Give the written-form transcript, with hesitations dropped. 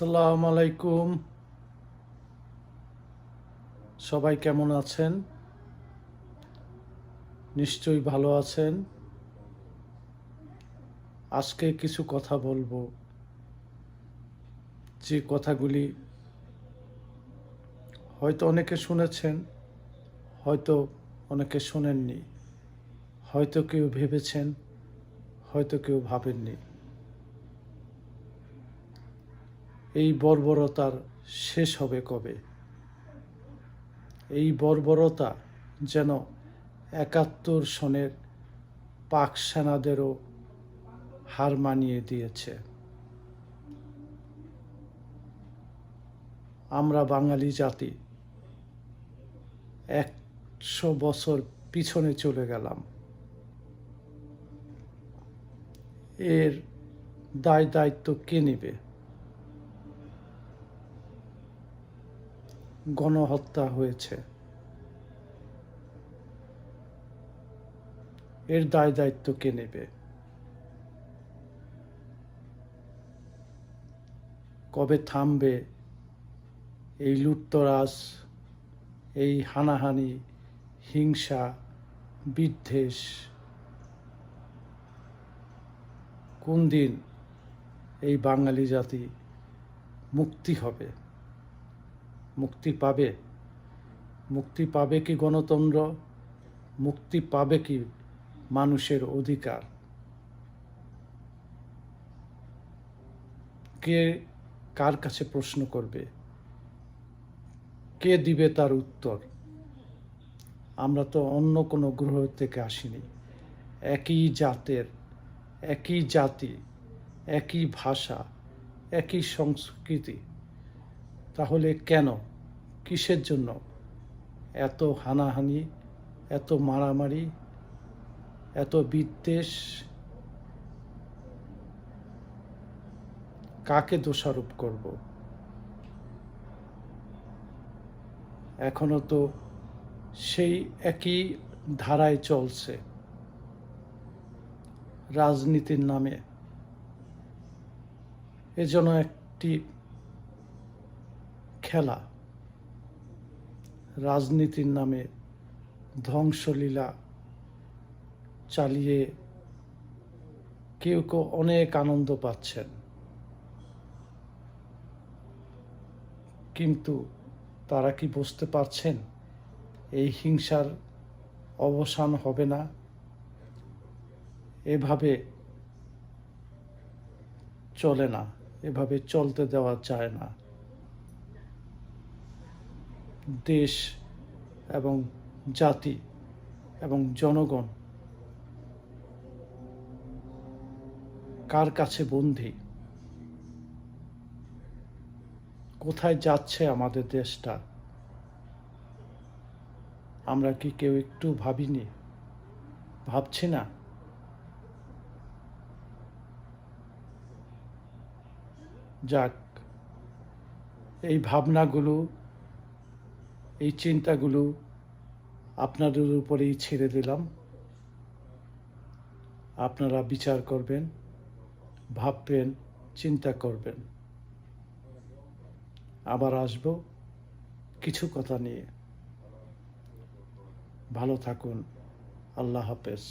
আসসালামু আলাইকুম। সবাই কেমন আছেন? নিশ্চয়ই ভালো আছেন। আজকে কিছু কথা বলবো, যে কথাগুলি হয়তো অনেকে শুনেছেন, হয়তো অনেকে শোনেননি, হয়তো কেউ ভেবেছেন, হয়তো কেউ ভাবেননি। এই বর্বরতার শেষ হবে কবে? এই বর্বরতা যেন ৭১ সনের পাক সেনাদেরও হার মানিয়ে দিয়েছে। আমরা বাঙালি জাতি ১০০ বছর পিছনে চলে গেলাম। এর দায় দায়িত্ব কে নেবে? গণহত্যা হয়েছে, এর দায় দায়িত্ব কে নেবে? কবে থামবে এই লুটতরাজ, এই হানাহানি, হিংসা, বিদ্বেষ? কোন দিন এই বাঙালি জাতি মুক্তি হবে? মুক্তি পাবে? মুক্তি পাবে কি গণতন্ত্র? মুক্তি পাবে কি মানুষের অধিকার? কে কার কাছে প্রশ্ন করবে? কে দিবে তার উত্তর? আমরা তো অন্য কোনো গ্রহ থেকে আসিনি। একই জাতের, একই জাতি, একই ভাষা, একই সংস্কৃতি। তাহলে কেন, কিসের জন্য এত হানাহানি, এত মারামারি, এত বিদ্বেষ? কাকে দোষারোপ করব? এখনো তো সেই একই ধারায় চলছে রাজনীতির নামে। এ যেন একটি খেলা। রাজনীতির নামে ধ্বংসলীলা চালিয়ে কেউ কেউ অনেক আনন্দ পাচ্ছেন, কিন্তু তারা কি বুঝতে পারছেন এই হিংসার অবসান হবে না? এভাবে চলে না, এভাবে চলতে দেওয়া যায় না। দেশ এবং জাতি এবং জনগণ কার কাছে বন্দী? কোথায় যাচ্ছে আমাদের দেশটা? আমরা কি কেউ একটু ভাবিনি? ভাবছি না? যাক, এই ভাবনাগুলো, এই চিন্তাগুলো আপনাদের উপরেই ছেড়ে দিলাম। আপনারা বিচার করবেন, ভাববেন, চিন্তা করবেন। আবার আসব কিছু কথা নিয়ে। ভালো থাকুন। আল্লাহ হাফেজ।